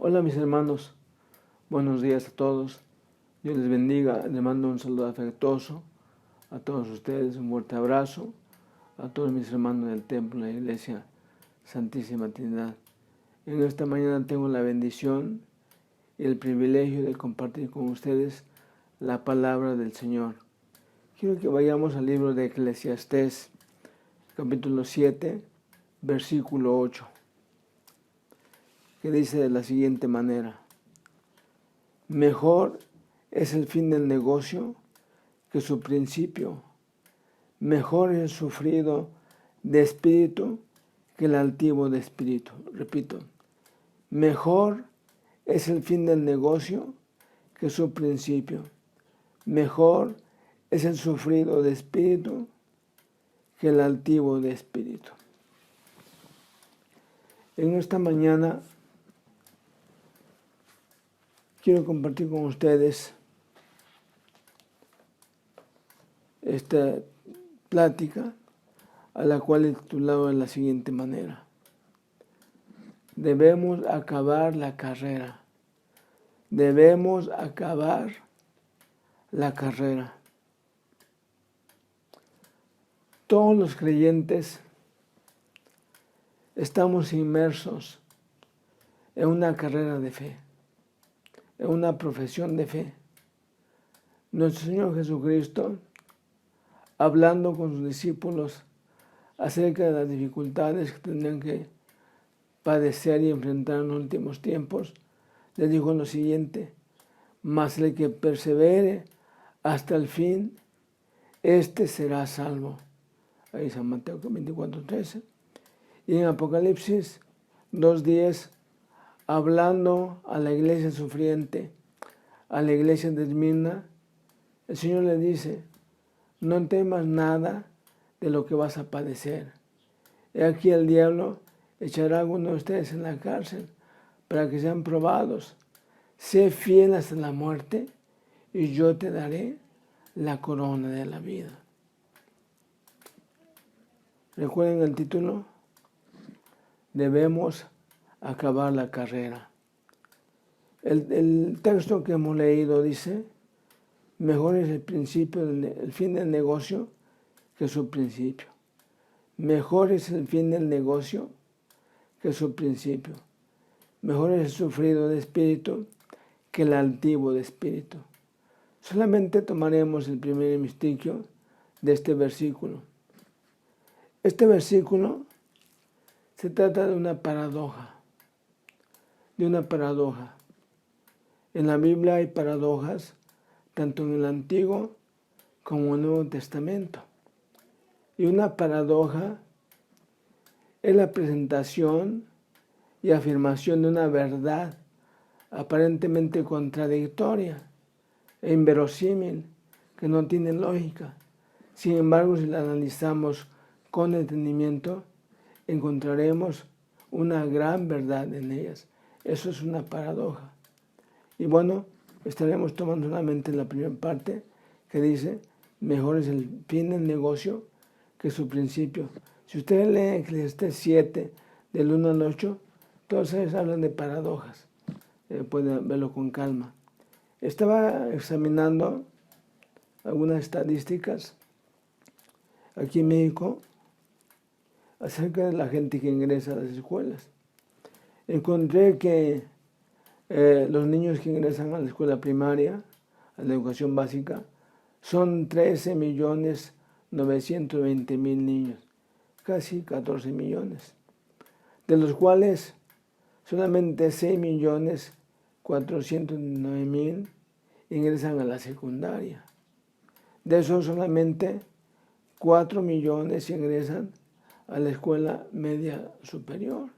Hola mis hermanos, buenos días a todos. Dios les bendiga, les mando un saludo afectuoso a todos ustedes, un fuerte abrazo a todos mis hermanos del templo, la iglesia Santísima Trinidad. En esta mañana tengo la bendición y el privilegio de compartir con ustedes la palabra del Señor. Quiero que vayamos al libro de Eclesiastés, capítulo 7, versículo 8, que dice de la siguiente manera: mejor es el fin del negocio que su principio, mejor es el sufrido de espíritu que el altivo de espíritu. Repito, mejor es el fin del negocio que su principio, mejor es el sufrido de espíritu que el altivo de espíritu. En esta mañana quiero compartir con ustedes esta plática a la cual he titulado de la siguiente manera: debemos acabar la carrera. Debemos acabar la carrera. Todos los creyentes estamos inmersos en una carrera de fe, en una profesión de fe. Nuestro Señor Jesucristo, hablando con sus discípulos acerca de las dificultades que tendrían que padecer y enfrentar en los últimos tiempos, les dijo lo siguiente: mas el que persevere hasta el fin, éste será salvo. Ahí San Mateo 24:13. Y en Apocalipsis 2:10, hablando a la iglesia sufriente, a la iglesia de Esmirna, el Señor le dice: no temas nada de lo que vas a padecer. He aquí el diablo echará a algunos de ustedes en la cárcel para que sean probados. Sé fiel hasta la muerte y yo te daré la corona de la vida. ¿Recuerden el título? Debemos acabar la carrera. El texto que hemos leído dice: mejor es el fin del negocio que su principio. Mejor es el fin del negocio que su principio. Mejor es el sufrido de espíritu que el altivo de espíritu. Solamente tomaremos el primer mistiquio de este versículo. Este versículo se trata de una paradoja. En la Biblia hay paradojas tanto en el Antiguo como en el Nuevo Testamento. Y una paradoja es la presentación y afirmación de una verdad aparentemente contradictoria e inverosímil, que no tiene lógica. Sin embargo, si la analizamos con entendimiento, encontraremos una gran verdad en ellas. Eso es una paradoja. Y bueno, estaremos tomando solamente la primera parte, que dice: mejor es el fin del negocio que su principio. Si ustedes leen Eclesiastés 7, del 1 al 8, todos ellos hablan de paradojas. Pueden verlo con calma. Estaba examinando algunas estadísticas aquí en México acerca de la gente que ingresa a las escuelas. Encontré que los niños que ingresan a la escuela primaria, a la educación básica, son 13.920.000 niños, casi 14 millones, de los cuales solamente 6.409.000 ingresan a la secundaria. De esos solamente 4 millones ingresan a la escuela media superior.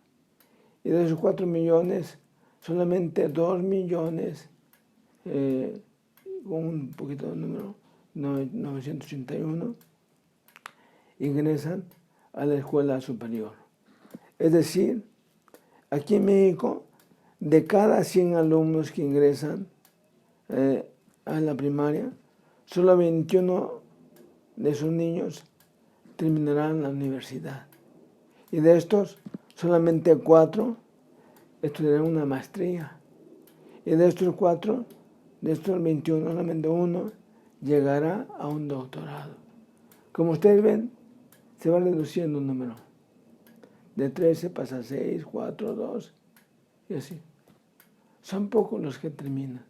Y de esos 4 millones, solamente 2 millones, con un poquito de número, 981, ingresan a la escuela superior. Es decir, aquí en México, de cada 100 alumnos que ingresan a la primaria, solo 21 de esos niños terminarán la universidad. Y de estos, solamente 4 estudiará una maestría. Y de estos 4, de estos 21, solamente uno llegará a un doctorado. Como ustedes ven, se va reduciendo un número. De 13 pasa a 6, 4, 2 y así. Son pocos los que terminan.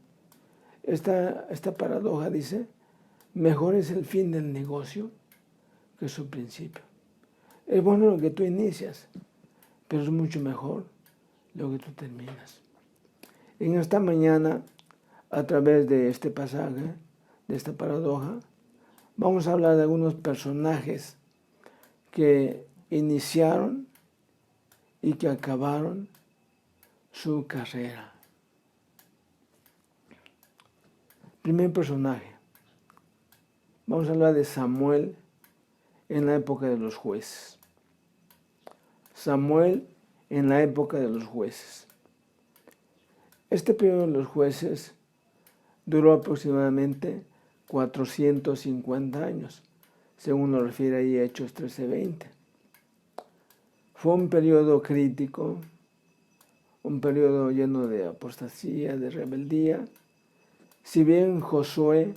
Esta paradoja dice, mejor es el fin del negocio que su principio. Es bueno lo que tú inicias, pero es mucho mejor lo que tú terminas. En esta mañana, a través de este pasaje, de esta paradoja, vamos a hablar de algunos personajes que iniciaron y que acabaron su carrera. Primer personaje. Vamos a hablar de Samuel en la época de los jueces. Samuel en la época de los jueces. Este periodo de los jueces duró aproximadamente 450 años, según lo refiere ahí Hechos 13:20. Fue un periodo crítico, un periodo lleno de apostasía, de rebeldía. Si bien Josué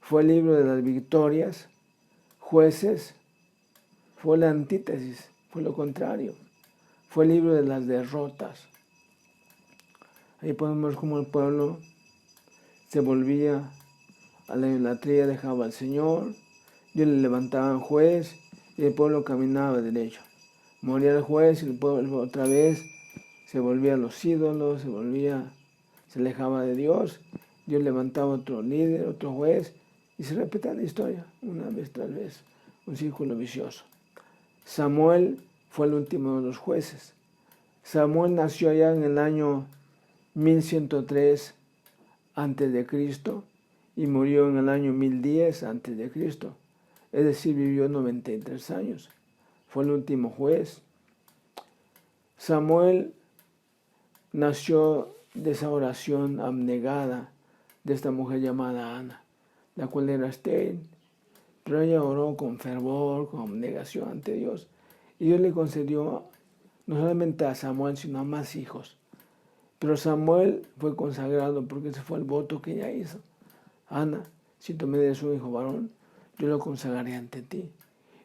fue el libro de las victorias, Jueces fue la antítesis, fue lo contrario, fue el libro de las derrotas. Ahí podemos ver cómo el pueblo se volvía a la idolatría, dejaba al Señor, Dios le levantaba un juez y el pueblo caminaba derecho. Moría el juez y el pueblo otra vez se volvía a los ídolos, se alejaba de Dios. Dios levantaba otro líder, otro juez, y se repetía la historia una vez tras vez, un círculo vicioso. Samuel fue el último de los jueces. Samuel nació allá en el año 1103 a.C. y murió en el año 1010 a.C. Es decir, vivió 93 años. Fue el último juez. Samuel nació de esa oración abnegada de esta mujer llamada Ana, la cual era estéril, pero ella oró con fervor, con abnegación ante Dios. Y Dios le concedió no solamente a Samuel, sino a más hijos. Pero Samuel fue consagrado porque ese fue el voto que ella hizo. Ana, si tú me des un hijo varón, yo lo consagraré ante ti.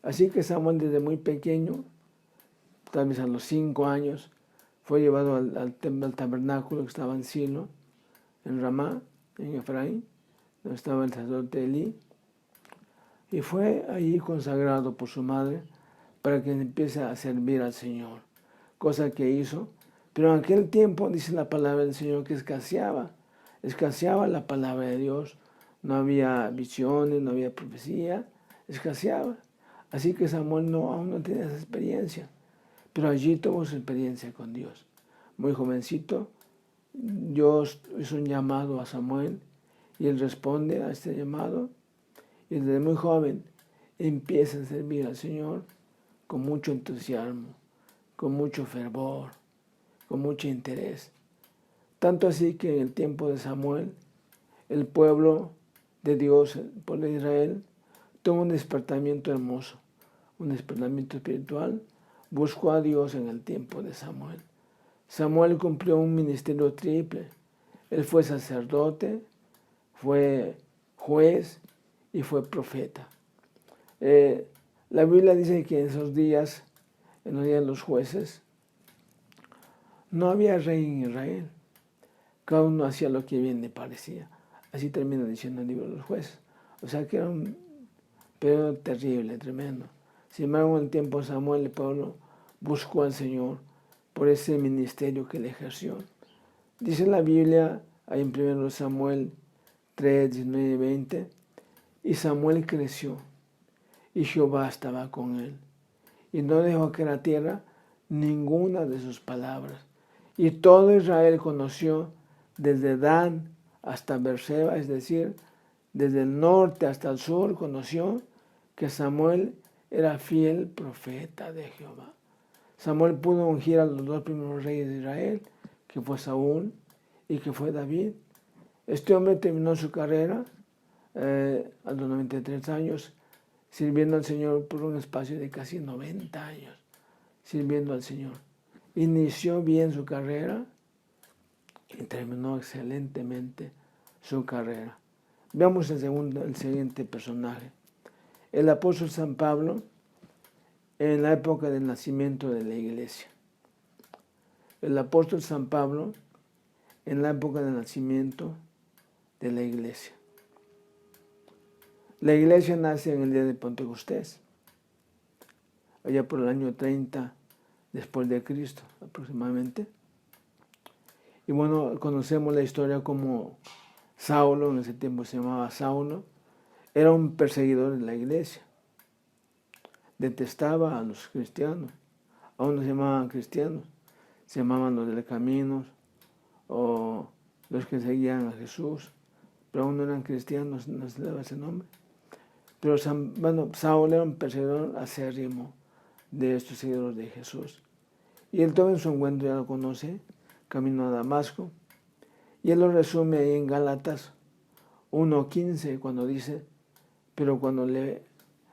Así que Samuel desde muy pequeño, tal vez a los 5 años, fue llevado al tabernáculo que estaba en Silo, en Ramá, en Efraín, donde estaba el sacerdote Elí, y fue allí consagrado por su madre para que empiece a servir al Señor, cosa que hizo. Pero en aquel tiempo, dice la palabra del Señor, que escaseaba la palabra de Dios, no había visiones, no había profecía, escaseaba. Así que Samuel aún no tenía esa experiencia, pero allí tuvo su experiencia con Dios. Muy jovencito, Dios hizo un llamado a Samuel y él responde a este llamado, y desde muy joven empieza a servir al Señor con mucho entusiasmo, con mucho fervor, con mucho interés. Tanto así que en el tiempo de Samuel, el pueblo de Dios, el pueblo de Israel, tuvo un despertamiento hermoso, un despertamiento espiritual. Buscó a Dios en el tiempo de Samuel. Samuel cumplió un ministerio triple. Él fue sacerdote, fue juez y fue profeta. La Biblia dice que en esos días, en los días de los jueces, no había rey en Israel. Cada uno hacía lo que bien le parecía. Así termina diciendo el libro de los jueces. O sea que era un periodo terrible, tremendo. Sin embargo, en el tiempo de Samuel, el pueblo buscó al Señor por ese ministerio que él ejerció. Dice la Biblia, ahí en 1 Samuel 3, 19 y 20, y Samuel creció, y Jehová estaba con él, y no dejó que la tierra ninguna de sus palabras. Y todo Israel conoció desde Dan hasta Beerseba, es decir, desde el norte hasta el sur, conoció que Samuel era fiel profeta de Jehová. Samuel pudo ungir a los 2 primeros reyes de Israel, que fue Saúl y que fue David. Este hombre terminó su carrera a los 93 años, sirviendo al Señor por un espacio de casi 90 años, sirviendo al Señor. Inició bien su carrera, terminó excelentemente su carrera. Veamos el siguiente personaje. El apóstol San Pablo en la época del nacimiento de la iglesia. El apóstol San Pablo en la época del nacimiento de la iglesia. La iglesia nace en el día de Pentecostés, allá por el año 30 después de Cristo aproximadamente. Y bueno, conocemos la historia como Saulo, en ese tiempo se llamaba Saulo, era un perseguidor de la iglesia. Detestaba a los cristianos. Aún no se llamaban cristianos, se llamaban los del camino o los que seguían a Jesús, pero aún no eran cristianos, no se le daba ese nombre. Pero Saulo era un perseguidor acérrimo de estos seguidores de Jesús. Y él todo en su encuentro ya lo conoce, camino a Damasco, y él lo resume ahí en Gálatas 1:15, cuando dice: pero cuando le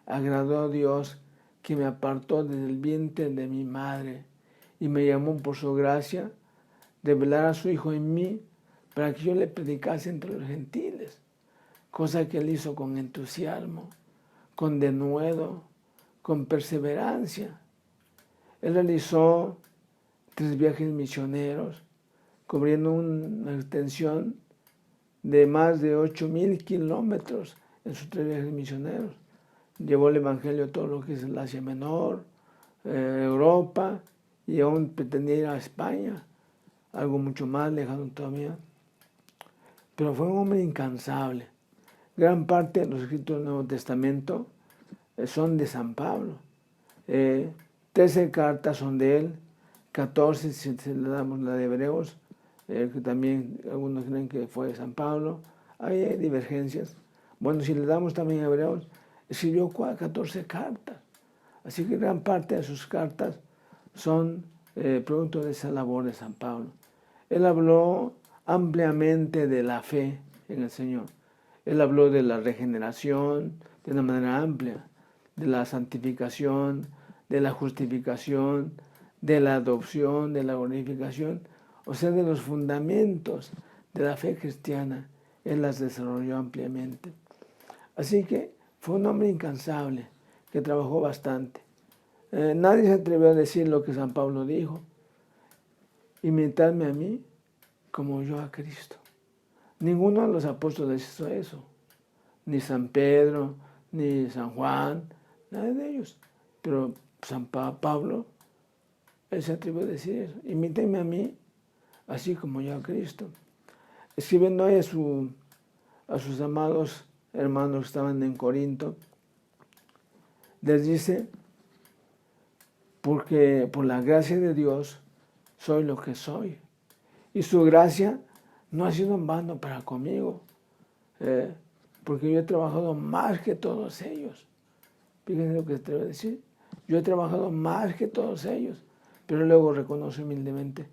agradó a Dios, que me apartó desde el vientre de mi madre y me llamó por su gracia, revelar a su Hijo en mí para que yo le predicase entre los gentiles, cosa que él hizo con entusiasmo, con denuedo, con perseverancia. Él realizó 3 viajes misioneros, cubriendo una extensión de más de 8,000 kilómetros en sus 3 viajes misioneros. Llevó el Evangelio a todo lo que es el Asia Menor, Europa, y aún pretendía ir a España, algo mucho más lejano todavía. Pero fue un hombre incansable. Gran parte de los escritos del Nuevo Testamento son de San Pablo. 13 cartas son de él, 14 si le damos la de Hebreos, que también algunos creen que fue de San Pablo. Hay divergencias. Bueno, si le damos también a Hebreos, escribió 14 cartas. Así que gran parte de sus cartas son producto de esa labor de San Pablo. Él habló ampliamente de la fe en el Señor. Él habló de la regeneración de una manera amplia, de la santificación, de la justificación, de la adopción, de la glorificación, o sea, de los fundamentos de la fe cristiana. Él las desarrolló ampliamente. Así que fue un hombre incansable, que trabajó bastante. Nadie se atrevió a decir lo que San Pablo dijo: imitadme a mí como yo a Cristo. Ninguno de los apóstoles hizo eso, ni San Pedro, ni San Juan, nadie de ellos. Pero San Pablo, él se atrevió a decir eso: imítenme a mí, así como yo a Cristo. Escribiendo ahí a sus amados hermanos que estaban en Corinto, les dice: porque por la gracia de Dios soy lo que soy. Y su gracia no ha sido en vano para conmigo, porque yo he trabajado más que todos ellos. Fíjense lo que te voy a decir. Yo he trabajado más que todos ellos, pero luego reconoce humildemente: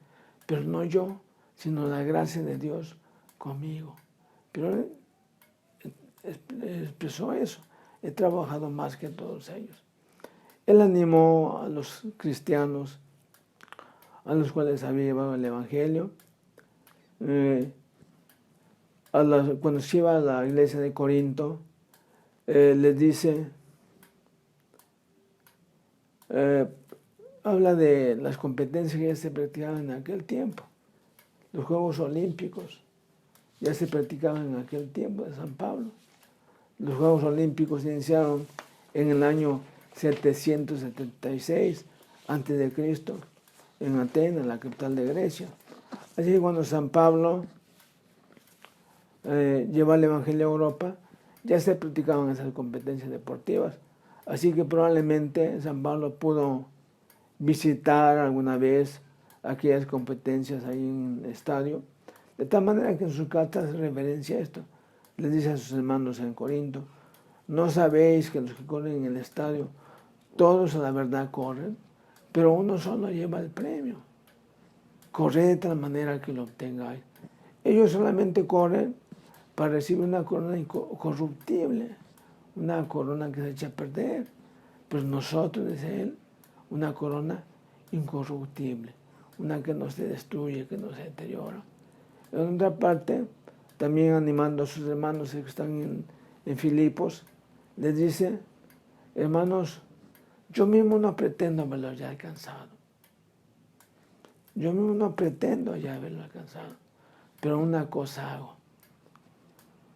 pero no yo, sino la gracia de Dios conmigo. Pero él expresó eso: he trabajado más que todos ellos. Él animó a los cristianos a los cuales había llevado el Evangelio. Cuando se iba a la iglesia de Corinto, les dice, habla de las competencias que ya se practicaban en aquel tiempo. Los Juegos Olímpicos ya se practicaban en aquel tiempo de San Pablo. Los Juegos Olímpicos se iniciaron en el año 776 a.C., en Atenas, la capital de Grecia. Así que cuando San Pablo llevó el Evangelio a Europa, ya se practicaban esas competencias deportivas. Así que probablemente San Pablo pudo visitar alguna vez aquellas competencias ahí en el estadio, de tal manera que en sus cartas referencia a esto. Les dice a sus hermanos en Corinto: ¿no sabéis que los que corren en el estadio, todos a la verdad corren, pero uno solo lleva el premio? Corred de tal manera que lo obtengáis. Ellos solamente corren para recibir una corona incorruptible, una corona que se echa a perder. Pero nosotros, dice él, una corona incorruptible, una que no se destruye, que no se deteriora. En otra parte, también animando a sus hermanos que están en Filipos, les dice, hermanos, yo mismo no pretendo haberlo ya alcanzado. Yo mismo no pretendo ya haberlo alcanzado. Pero una cosa hago,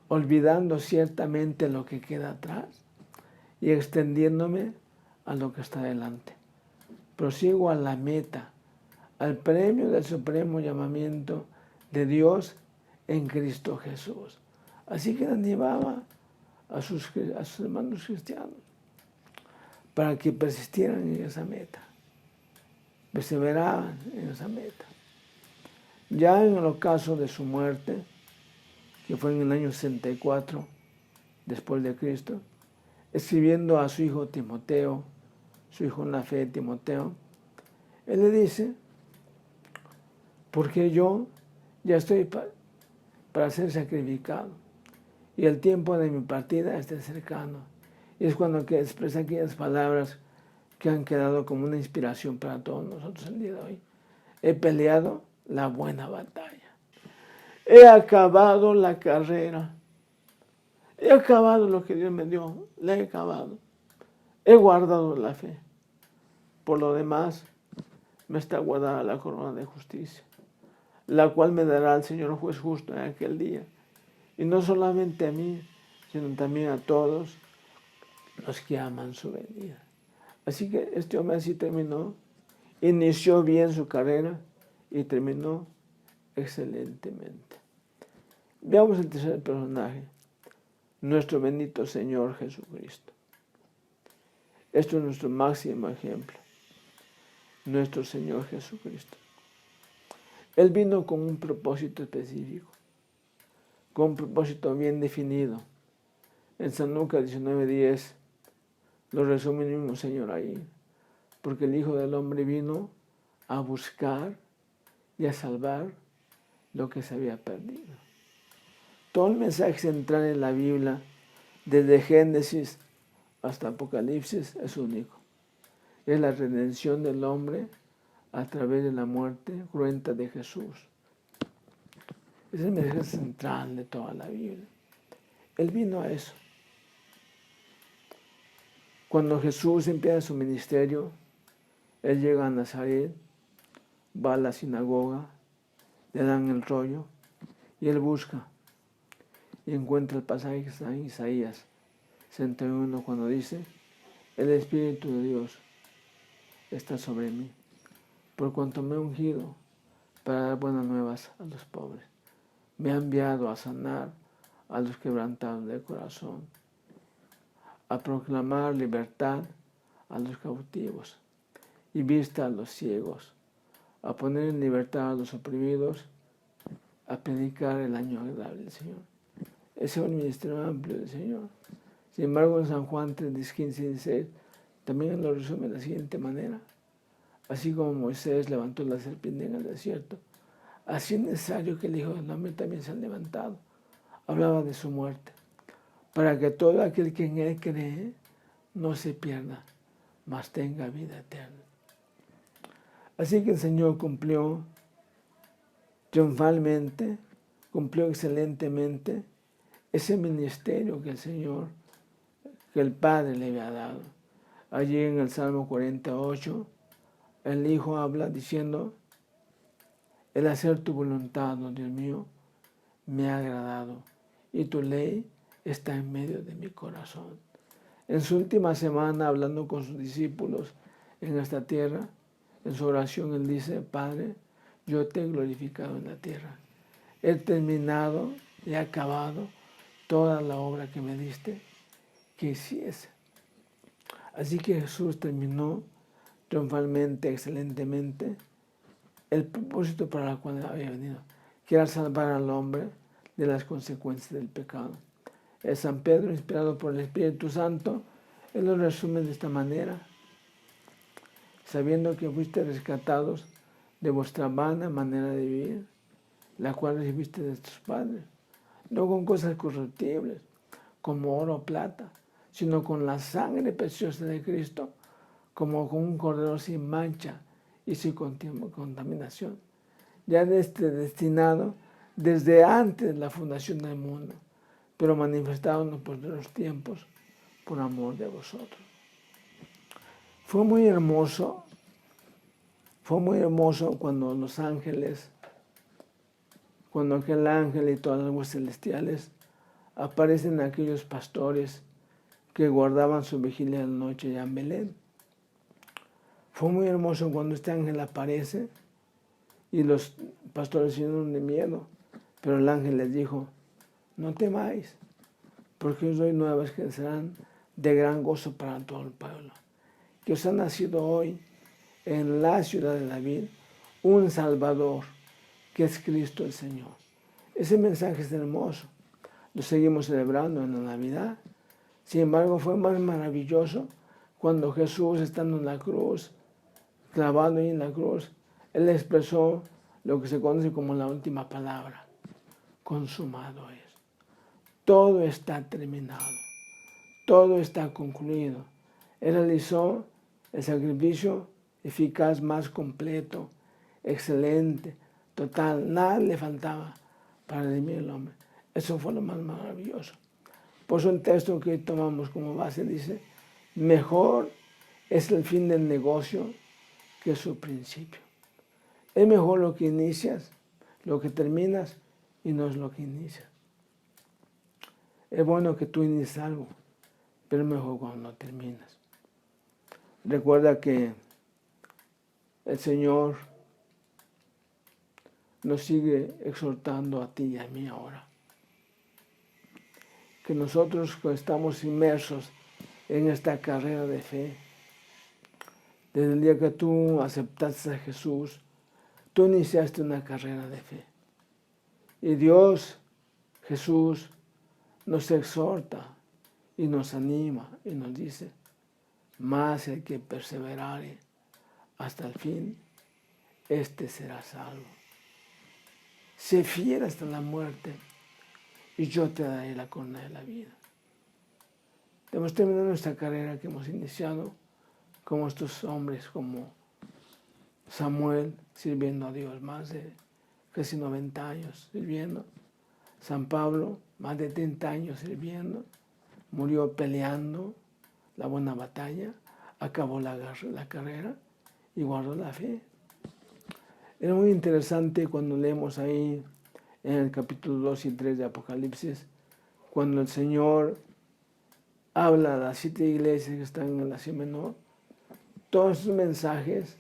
olvidando ciertamente lo que queda atrás y extendiéndome a lo que está delante. Prosigo a la meta, al premio del supremo llamamiento de Dios en Cristo Jesús. Así que animaba a sus hermanos cristianos para que persistieran en esa meta, perseveraban en esa meta. Ya en el ocaso de su muerte, que fue en el año 64 después de Cristo, escribiendo a su hijo Timoteo, su hijo en la fe Timoteo, él le dice, porque yo ya estoy para ser sacrificado y el tiempo de mi partida está cercano. Y es cuando que expresa aquellas palabras que han quedado como una inspiración para todos nosotros el día de hoy. He peleado la buena batalla. He acabado la carrera. He acabado lo que Dios me dio. La he acabado. He guardado la fe. Por lo demás, me está guardada la corona de justicia, la cual me dará el Señor juez justo en aquel día. Y no solamente a mí, sino también a todos los que aman su venida. Así que este hombre así terminó, inició bien su carrera y terminó excelentemente. Veamos el tercer personaje, nuestro bendito Señor Jesucristo. Esto es nuestro máximo ejemplo, nuestro Señor Jesucristo. Él vino con un propósito específico, con un propósito bien definido. En San Lucas 19:10 lo resume el mismo Señor ahí, porque el Hijo del Hombre vino a buscar y a salvar lo que se había perdido. Todo el mensaje central en la Biblia, desde Génesis hasta Apocalipsis, es único. Es la redención del hombre a través de la muerte cruenta de Jesús. Es el mensaje central de toda la Biblia. Él vino a eso. Cuando Jesús empieza su ministerio, Él llega a Nazaret, va a la sinagoga, le dan el rollo y Él busca y encuentra el pasaje que está en Isaías 61 cuando dice, el Espíritu de Dios está sobre mí, por cuanto me he ungido para dar buenas nuevas a los pobres. Me ha enviado a sanar a los quebrantados de corazón, a proclamar libertad a los cautivos y vista a los ciegos, a poner en libertad a los oprimidos, a predicar el año agradable del Señor. Ese es un ministerio amplio del Señor. Sin embargo, en San Juan 3, 15 y 16 también lo resume de la siguiente manera. Así como Moisés levantó la serpiente en el desierto, así es necesario que el Hijo del Hombre también sea levantado. Hablaba de su muerte, para que todo aquel que en Él cree no se pierda, mas tenga vida eterna. Así que el Señor cumplió triunfalmente, cumplió excelentemente ese ministerio que que el Padre le había dado. Allí en el Salmo 48, el Hijo habla diciendo, el hacer tu voluntad, oh Dios mío, me ha agradado y tu ley está en medio de mi corazón. En su última semana, hablando con sus discípulos en esta tierra, en su oración él dice, Padre, yo te he glorificado en la tierra. He terminado y he acabado toda la obra que me diste que hiciese. Así que Jesús terminó triunfalmente, excelentemente, el propósito para el cual había venido, que era salvar al hombre de las consecuencias del pecado. San Pedro, inspirado por el Espíritu Santo, él lo resume de esta manera, sabiendo que fuiste rescatados de vuestra vana manera de vivir, la cual recibiste de tus padres, no con cosas corruptibles, como oro o plata, sino con la sangre preciosa de Cristo, como con un cordero sin mancha y sin contaminación, ya destinado desde antes de la fundación del mundo, pero manifestado en los posteriores tiempos por amor de vosotros. Fue muy hermoso cuando los ángeles, cuando aquel ángel y todas las huestes celestiales aparecen aquellos pastores que guardaban su vigilia en la noche ya en Belén. Fue muy hermoso cuando este ángel aparece y los pastores se llenaron de miedo, pero el ángel les dijo, no temáis, porque os doy nuevas que serán de gran gozo para todo el pueblo, que os ha nacido hoy en la ciudad de David un Salvador, que es Cristo el Señor. Ese mensaje es hermoso, lo seguimos celebrando en la Navidad. Sin embargo, fue más maravilloso cuando Jesús, estando en la cruz, clavado ahí en la cruz, Él expresó lo que se conoce como la última palabra, consumado es. Todo está terminado, todo está concluido. Él realizó el sacrificio eficaz, más completo, excelente, total, nada le faltaba para redimir al hombre. Eso fue lo más maravilloso. Por eso el texto que tomamos como base dice, mejor es el fin del negocio que su principio. Es mejor lo que inicias, lo que terminas, y no es lo que inicias. Es bueno que tú inicies algo, pero es mejor cuando no terminas. Recuerda que el Señor nos sigue exhortando a ti y a mí ahora. Que nosotros que estamos inmersos en esta carrera de fe, desde el día que tú aceptaste a Jesús, tú iniciaste una carrera de fe. Y Dios, Jesús, nos exhorta y nos anima y nos dice, más el que perseverare hasta el fin, este será salvo. Sé fiel hasta la muerte y yo te daré la corona de la vida. Hemos terminado nuestra carrera que hemos iniciado como estos hombres, como Samuel sirviendo a Dios, más de casi 90 años sirviendo. San Pablo, más de 30 años sirviendo. Murió peleando la buena batalla, acabó la carrera y guardó la fe. Era muy interesante cuando leemos ahí en el capítulo 2 y 3 de Apocalipsis, cuando el Señor habla a las 7 iglesias que están en el Asia Menor. Todos esos mensajes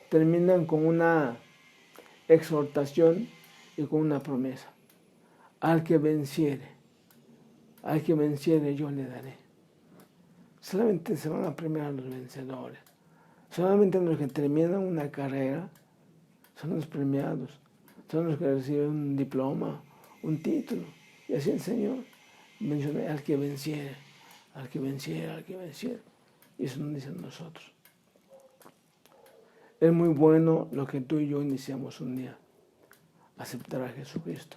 terminan con una exhortación y con una promesa. Al que venciere yo le daré. Solamente se van a premiar a los vencedores. Solamente los que terminan una carrera son los premiados. Son los que reciben un diploma, un título. Y así el Señor menciona al que venciere, al que venciere, al que venciere. Y eso nos dicen nosotros. Es muy bueno lo que tú y yo iniciamos un día. Aceptar a Jesucristo.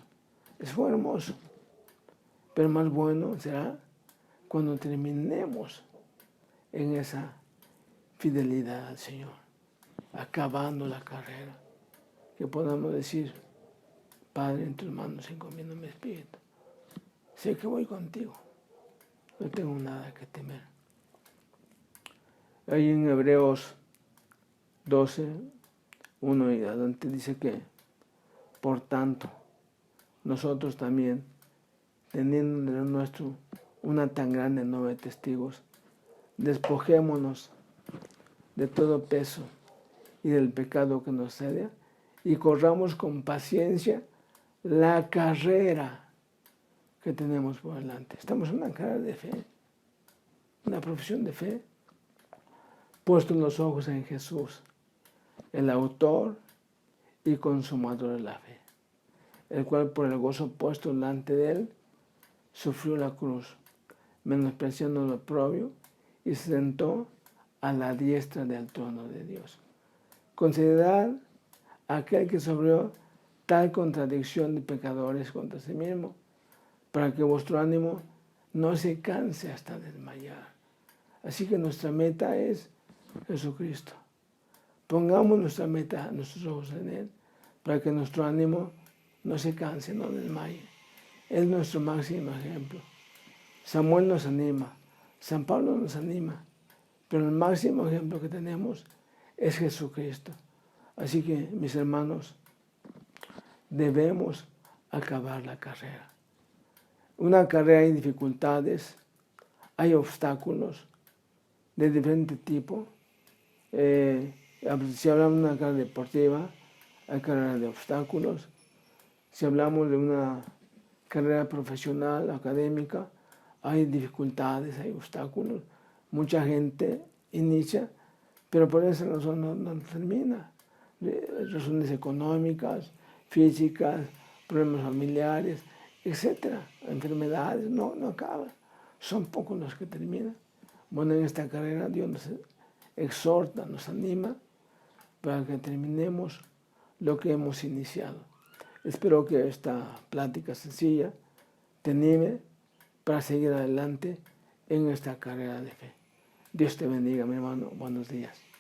Es muy hermoso. Pero más bueno será cuando terminemos en esa fidelidad al Señor, acabando la carrera, que podamos decir, Padre, en tus manos encomiendo mi espíritu. Sé que voy contigo, no tengo nada que temer. Ahí en Hebreos 12, 1 y adelante dice que, por tanto, nosotros también, teniendo en el nuestro una tan grande nube de testigos, despojémonos de todo peso y del pecado que nos asedia y corramos con paciencia la carrera que tenemos por delante. Estamos en una carrera de fe, una profesión de fe, puestos los ojos en Jesús, el autor y consumador de la fe, el cual por el gozo puesto delante de él sufrió la cruz, menospreciando lo oprobio, y se sentó a la diestra del trono de Dios. Considerad a aquel que sufrió tal contradicción de pecadores contra sí mismo, para que vuestro ánimo no se canse hasta desmayar. Así que nuestra meta es Jesucristo. Pongamos nuestra meta, nuestros ojos en Él, para que nuestro ánimo no se canse, no desmaye. Es nuestro máximo ejemplo. Samuel nos anima, San Pablo nos anima, pero el máximo ejemplo que tenemos es Jesucristo. Así que, mis hermanos, debemos acabar la carrera. Una carrera hay dificultades, hay obstáculos de diferente tipo. Si hablamos de una carrera deportiva, hay carrera de obstáculos. Si hablamos de una carrera profesional, académica, hay dificultades, hay obstáculos. Mucha gente inicia, pero por esa razón no termina. Razones económicas, físicas, problemas familiares, etcétera, enfermedades, no acaban. Son pocos los que terminan. Bueno, en esta carrera Dios nos exhorta, nos anima para que terminemos lo que hemos iniciado. Espero que esta plática sencilla te anime para seguir adelante en esta carrera de fe. Dios te bendiga, mi hermano. Buenos días.